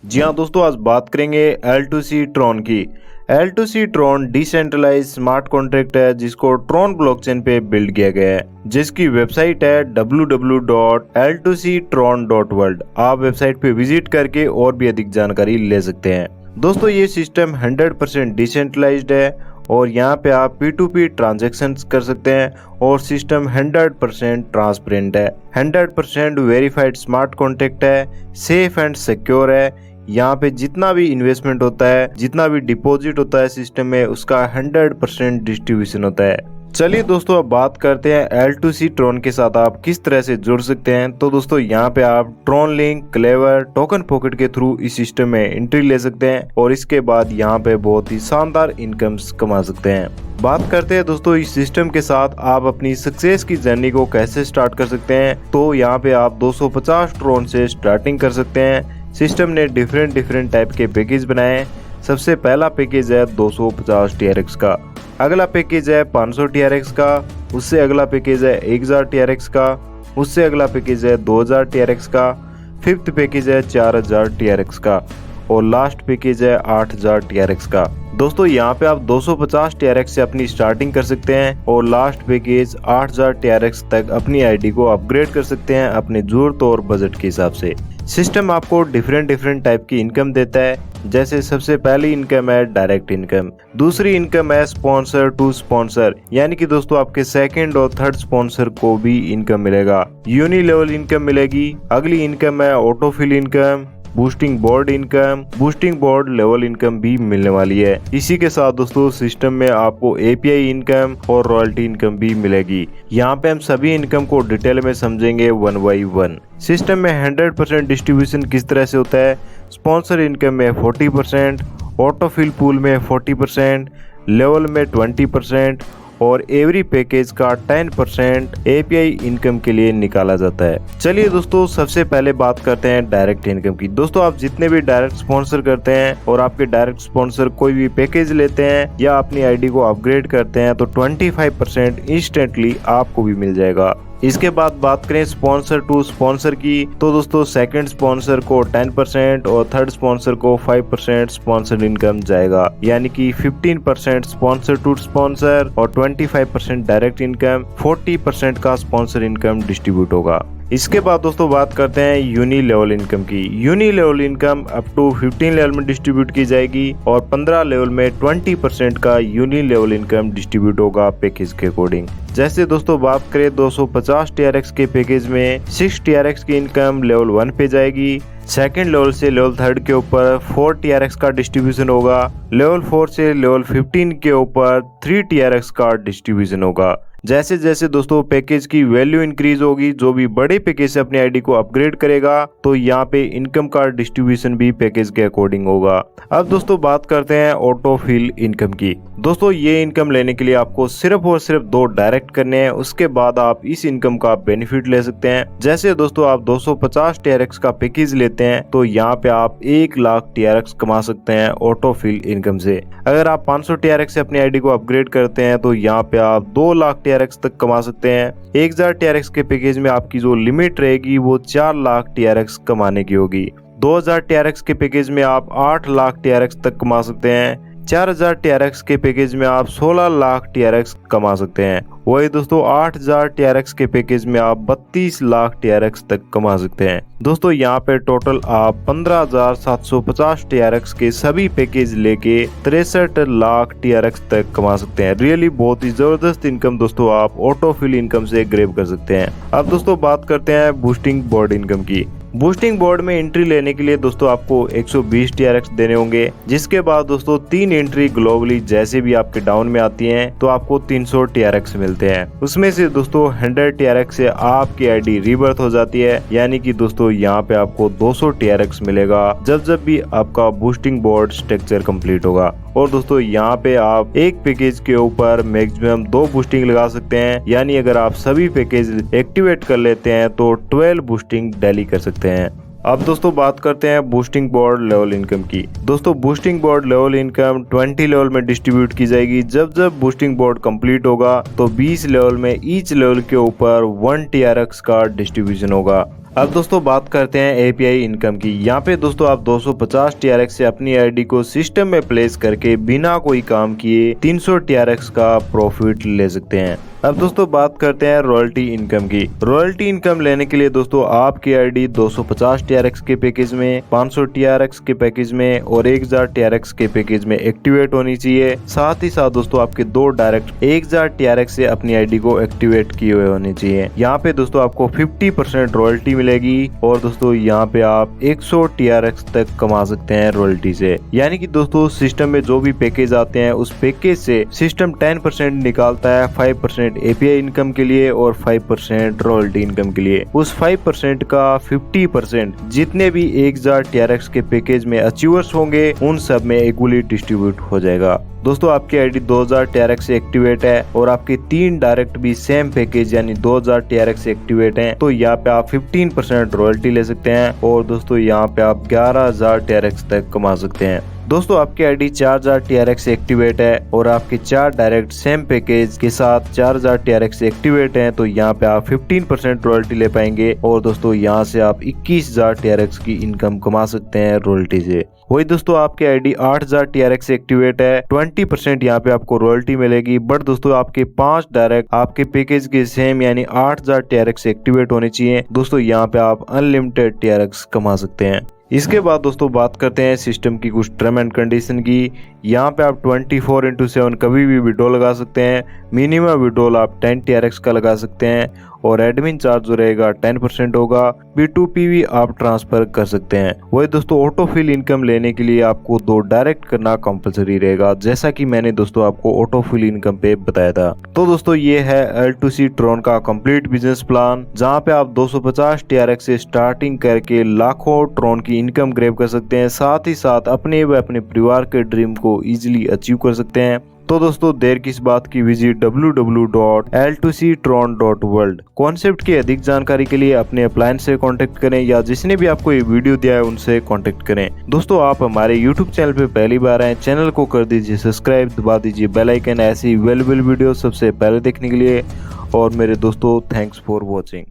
जी हाँ दोस्तों, आज बात करेंगे L2C ट्रॉन की। L2C Tron decentralise smart contract है जिसको ट्रॉन ब्लॉकचेन पे बिल्ड किया गया है, जिसकी वेबसाइट है www.l2ctron.world। आप वेबसाइट पे विजिट करके और भी अधिक जानकारी ले सकते हैं। दोस्तों ये सिस्टम 100% डिसेंट्रलाइज्ड है और यहाँ पे आप P2P ट्रांजैक्शंस कर सकते हैं और सिस्टम 100% ट्रांसपेरेंट है, 100% वेरीफाइड स्मार्ट कॉन्ट्रैक्ट है, सेफ एंड सिक्योर है। यहाँ पे जितना भी इन्वेस्टमेंट होता है, जितना भी डिपॉजिट होता है सिस्टम में, उसका 100% डिस्ट्रीब्यूशन होता है। चलिए दोस्तों, अब बात करते हैं L2C ट्रॉन के साथ आप किस तरह से जुड़ सकते हैं। तो दोस्तों यहाँ पे आप Tron link, clever, token pocket के थ्रू इस सिस्टम में एंट्री ले सकते हैं और इसके बाद यहाँ पे बहुत ही शानदार इनकम्स कमा सकते हैं। बात करते हैं दोस्तों इस सिस्टम के साथ आप अपनी सक्सेस की जर्नी को कैसे स्टार्ट कर सकते हैं। तो यहाँ पे आप 250 ट्रॉन से स्टार्टिंग कर सकते हैं। सिस्टम ने डिफरेंट टाइप के पैकेज बनाए। सबसे पहला पैकेज है 250 TRX का, अगला पैकेज है 500 TRX का, उससे अगला पैकेज है 1000 TRX का, उससे अगला पैकेज है 2000 TRX का, फिफ्थ पैकेज है 4000 TRX का और लास्ट पैकेज है 8000 TRX का। दोस्तों यहाँ पे आप 250 TRX से अपनी स्टार्टिंग कर सकते हैं और लास्ट पैकेज 8000 TRX तक अपनी आईडी को अपग्रेड कर सकते हैं अपने जरूरत और बजट के हिसाब से। सिस्टम आपको डिफरेंट टाइप की इनकम देता है। जैसे सबसे पहली इनकम है डायरेक्ट इनकम, दूसरी इनकम है स्पॉन्सर टू स्पॉन्सर, यानी कि दोस्तों आपके सेकंड और थर्ड स्पॉन्सर को भी इनकम मिलेगा, यूनि लेवल इनकम मिलेगी। अगली इनकम है autofill income, boosting board income, boosting board level income भी मिलने वाली है। इसी के साथ दोस्तों सिस्टम में आपको API इनकम और रॉयल्टी इनकम भी मिलेगी। यहाँ पे हम सभी इनकम को डिटेल में समझेंगे 1 by 1। सिस्टम में 100% डिस्ट्रीब्यूशन किस तरह से होता है। स्पॉन्सर इनकम में 40%, ऑटोफिल पूल में 40%, लेवल में 20% और एवरी पैकेज का 10% API इनकम के लिए निकाला जाता है। चलिए दोस्तों, सबसे पहले बात करते हैं डायरेक्ट इनकम की। दोस्तों आप जितने भी डायरेक्ट स्पॉन्सर करते हैं और आपके डायरेक्ट स्पॉन्सर कोई भी पैकेज लेते हैं या अपनी आईडी को अपग्रेड करते हैं तो 25% इंस्टेंटली आपको भी मिल जाएगा। इसके बाद बात करें स्पॉन्सर टू स्पॉन्सर की, तो दोस्तों सेकंड स्पॉन्सर को 10% और थर्ड स्पॉन्सर को 5% स्पॉन्सर इनकम जाएगा, यानी कि 15% स्पॉन्सर टू स्पॉन्सर और 25% डायरेक्ट इनकम, 40% का स्पॉन्सर इनकम डिस्ट्रीब्यूट होगा। इसके बाद दोस्तों बात करते हैं यूनि लेवल इनकम की। Unilevel income up to 15 level में डिस्ट्रीब्यूट की जाएगी और 15 लेवल में 20% का यूनि लेवल इनकम डिस्ट्रीब्यूट होगा पैकेज के अकॉर्डिंग। जैसे दोस्तों बात करें 250 TRX के पैकेज में 6 TRX की इनकम लेवल 1 पे जाएगी। सेकेंड लेवल से लेवल 3 के ऊपर 4 TRX का डिस्ट्रीब्यूशन होगा। लेवल 4 से लेवल 15 के ऊपर 3 TRX का डिस्ट्रीब्यूशन होगा। जैसे जैसे दोस्तों पैकेज की वैल्यू इंक्रीज होगी, जो भी बड़े पैकेज से अपनी आईडी को अपग्रेड करेगा तो यहाँ पे इनकम का डिस्ट्रीब्यूशन भी पैकेज के अकॉर्डिंग होगा। अब दोस्तों बात करते हैं ऑटोफिल इनकम की। दोस्तों ये इनकम लेने के लिए आपको सिर्फ और सिर्फ 2 डायरेक्ट करने हैं, उसके बाद आप इस इनकम का बेनिफिट ले सकते हैं। जैसे दोस्तों आप 250 TRX का पैकेज लेते हैं तो यहाँ पे आप 1 लाख TRX कमा सकते हैं ऑटोफिल इनकम से। अगर आप 500 TRX से अपनी आईडी को अपग्रेड करते हैं तो यहाँ पे आप 2 लाख TRX तक कमा सकते हैं। 1000 TRX के पैकेज में आपकी जो लिमिट रहेगी वो 4 लाख TRX कमाने की होगी। 2000 TRX के पैकेज में आप 8 लाख TRX तक कमा सकते हैं। 4000 TRX के पैकेज में आप 16 लाख TRX कमा सकते हैं। वही दोस्तों 8000 TRX के पैकेज में आप 32 लाख TRX तक कमा सकते हैं। दोस्तों यहाँ पे टोटल आप 15,750 TRX के सभी पैकेज लेके 63 लाख TRX तक कमा सकते हैं। रियली बहुत ही जबरदस्त इनकम दोस्तों आप ऑटोफिल इनकम से ग्रैब कर सकते हैं। अब दोस्तों बात करते हैं बूस्टिंग बोर्ड इनकम की। बूस्टिंग बोर्ड में एंट्री लेने के लिए दोस्तों आपको 120 TRX देने होंगे, जिसके बाद दोस्तों 3 एंट्री ग्लोबली जैसे भी आपके डाउन में आती हैं तो आपको 300 TRX मिलते हैं। उसमें से दोस्तों 100 TRX से आपकी आईडी रीबर्थ हो जाती है, यानी कि दोस्तों यहाँ पे आपको 200 TRX मिलेगा जब भी आपका बूस्टिंग बोर्ड स्ट्रक्चर कंप्लीट होगा। और दोस्तों यहाँ पे आप एक पैकेज के ऊपर मैक्सिमम 2 बूस्टिंग लगा सकते हैं, यानी अगर आप सभी पैकेज एक्टिवेट कर लेते हैं तो 12 बूस्टिंग डेली कर सकते हैं। अब दोस्तों बात करते हैं बूस्टिंग बोर्ड लेवल इनकम की। दोस्तों boosting board level income 20 level में डिस्ट्रीब्यूट की जाएगी। जब बूस्टिंग बोर्ड कंप्लीट होगा तो 20 लेवल में ईच लेवल के ऊपर 1 TRX का डिस्ट्रीब्यूशन होगा। अब दोस्तों बात करते हैं एपीआई इनकम की। यहाँ पे दोस्तों आप 250 TRX से अपनी आईडी को सिस्टम में प्लेस करके बिना कोई काम किए 300 TRX का प्रॉफिट ले सकते हैं। अब दोस्तों बात करते हैं रॉयल्टी इनकम की। रॉयल्टी इनकम लेने के लिए दोस्तों आपकी आईडी 250 TRX के पैकेज में, 500 TRX के पैकेज में और 1000 TRX के पैकेज में एक्टिवेट होनी चाहिए। साथ ही साथ दोस्तों आपके 2 डायरेक्ट 1000 TRX से अपनी आईडी को एक्टिवेट किए हुए होने चाहिए। यहाँ पे दोस्तों आपको 50% रॉयल्टी मिलेगी और दोस्तों यहाँ पे आप 100 TRX तक कमा सकते हैं रॉयल्टी से। यानी कि दोस्तों सिस्टम में जो भी पैकेज आते हैं उस पैकेज से सिस्टम 10% निकालता है, 5% एपीआई इनकम के लिए और 5% रॉयल्टी इनकम के लिए। उस 5% का 50% जितने भी 1000 TRX के पैकेज में अचीवर्स होंगे उन सब में इक्वली डिस्ट्रीब्यूट हो जाएगा। दोस्तों आपकी आईडी 2000 TRX से एक्टिवेट है और आपके 3 डायरेक्ट भी सेम पैकेज यानी 2000 TRX से एक्टिवेट हैं, तो यहाँ पे आप 15% रॉयल्टी ले सकते हैं और दोस्तों यहाँ पे आप 11000 TRX तक कमा सकते हैं। दोस्तों आपकी आईडी 4000 TRX से एक्टिवेट है और आपके 4 डायरेक्ट सेम पैकेज के साथ 4000 TRX से एक्टिवेट हैं, तो यहाँ पे आप 15% रॉयल्टी ले पाएंगे और दोस्तों यहाँ से आप 21000 TRX की इनकम कमा सकते हैं रॉयल्टी से। वही दोस्तों आपकी आईडी 8000 TRX से एक्टिवेट है, 20% यहाँ पे आपको रॉयल्टी मिलेगी। बट दोस्तों आपके 5 डायरेक्ट आपके पैकेज के सेम यानी 8000 TRX से एक्टिवेट होने चाहिए। दोस्तों यहाँ पे आप अनलिमिटेड TRX कमा सकते हैं। इसके बाद दोस्तों बात करते हैं सिस्टम की कुछ टर्म एंड कंडीशन की। यहाँ पे आप 24/7 कभी भी विड्रॉल लगा सकते हैं। मिनिमम विड्रॉल आप 10 TRX का लगा सकते हैं और एडमिन चार्ज जो रहेगा 10% होगा। P2P भी आप ट्रांसफर कर सकते हैं। वही दोस्तों ऑटोफिल इनकम लेने के लिए आपको 2 डायरेक्ट करना कंपलसरी रहेगा, जैसा कि मैंने दोस्तों आपको ऑटोफिल इनकम पे बताया था। तो दोस्तों ये है L2C ट्रॉन का कंप्लीट बिजनेस प्लान, जहाँ पे आप 250 TRX से स्टार्टिंग करके लाखों ट्रॉन की इनकम ग्रैब कर सकते हैं। साथ ही साथ अपने व अपने परिवार के ड्रीम को इजीली अचीव कर सकते हैं। तो दोस्तों देर किस बात की, विजिट www.l2ctron.world। कॉन्सेप्ट की अधिक जानकारी के लिए अपने अप्लायंस से कांटेक्ट करें या जिसने भी आपको ये वीडियो दिया है उनसे कांटेक्ट करें। दोस्तों आप हमारे यूट्यूब चैनल पे पहली बार आए, चैनल को कर दीजिए सब्सक्राइब, दबा दीजिए बेल आइकन ऐसी वेलेबल वीडियो सबसे पहले देखने के लिए। और मेरे दोस्तों थैंक्स फॉर वॉचिंग।